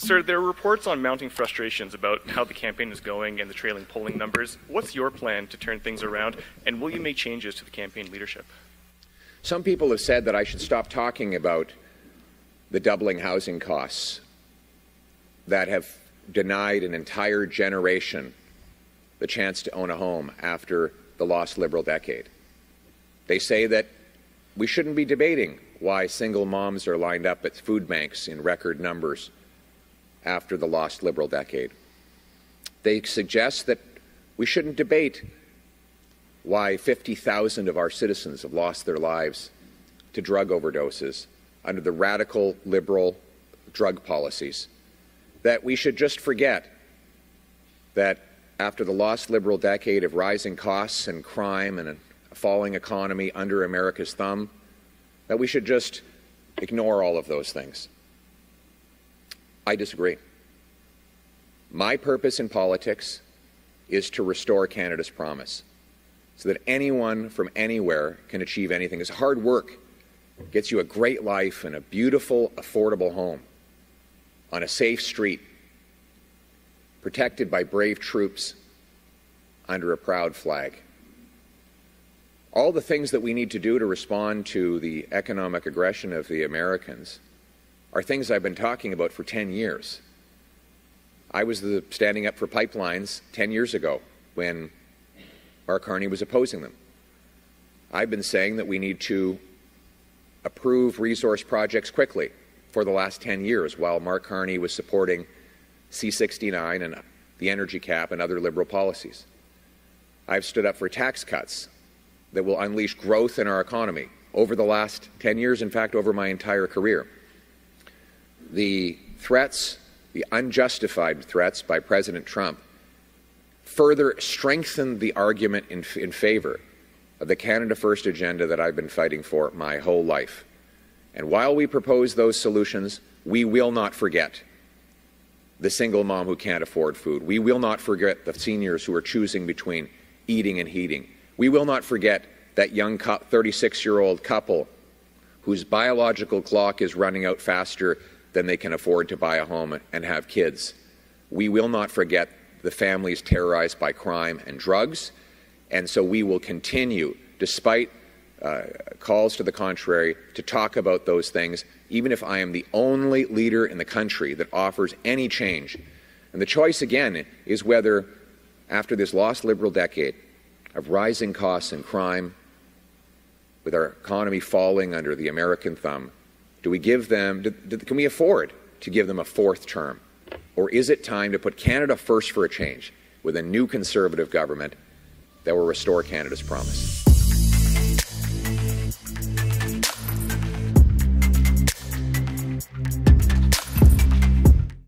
Sir, there are reports on mounting frustrations about how the campaign is going and the trailing polling numbers. What's your plan to turn things around, and will you make changes to the campaign leadership? Some people have said that I should stop talking about the doubling housing costs that have denied an entire generation the chance to own a home after the lost Liberal decade. They say that we shouldn't be debating why single moms are lined up at food banks in record numbers after the lost Liberal decade. They suggest that we shouldn't debate why 50,000 of our citizens have lost their lives to drug overdoses under the radical Liberal drug policies, that we should just forget that after the lost Liberal decade of rising costs and crime and a falling economy under America's thumb, that we should just ignore all of those things. I disagree. My purpose in politics is to restore Canada's promise so that anyone from anywhere can achieve anything. It's hard work gets you a great life and a beautiful, affordable home on a safe street, protected by brave troops under a proud flag. All the things that we need to do to respond to the economic aggression of the Americans are things I've been talking about for 10 years. I was standing up for pipelines 10 years ago when Mark Carney was opposing them. I've been saying that we need to approve resource projects quickly for the last 10 years while Mark Carney was supporting C-69 and the energy cap and other Liberal policies. I've stood up for tax cuts that will unleash growth in our economy over the last 10 years, in fact, over my entire career. The threats, the unjustified threats by President Trump further strengthened the argument in favor of the Canada First agenda that I've been fighting for my whole life. And while we propose those solutions, we will not forget the single mom who can't afford food. We will not forget the seniors who are choosing between eating and heating. We will not forget that young 36-year-old couple whose biological clock is running out faster than they can afford to buy a home and have kids. We will not forget the families terrorized by crime and drugs, and so we will continue, despite calls to the contrary, to talk about those things, even if I am the only leader in the country that offers any change. And the choice, again, is whether, after this lost Liberal decade of rising costs and crime, with our economy falling under the American thumb, do we give them, can we afford to give them a fourth term? Or is it time to put Canada first for a change with a new Conservative government that will restore Canada's promise?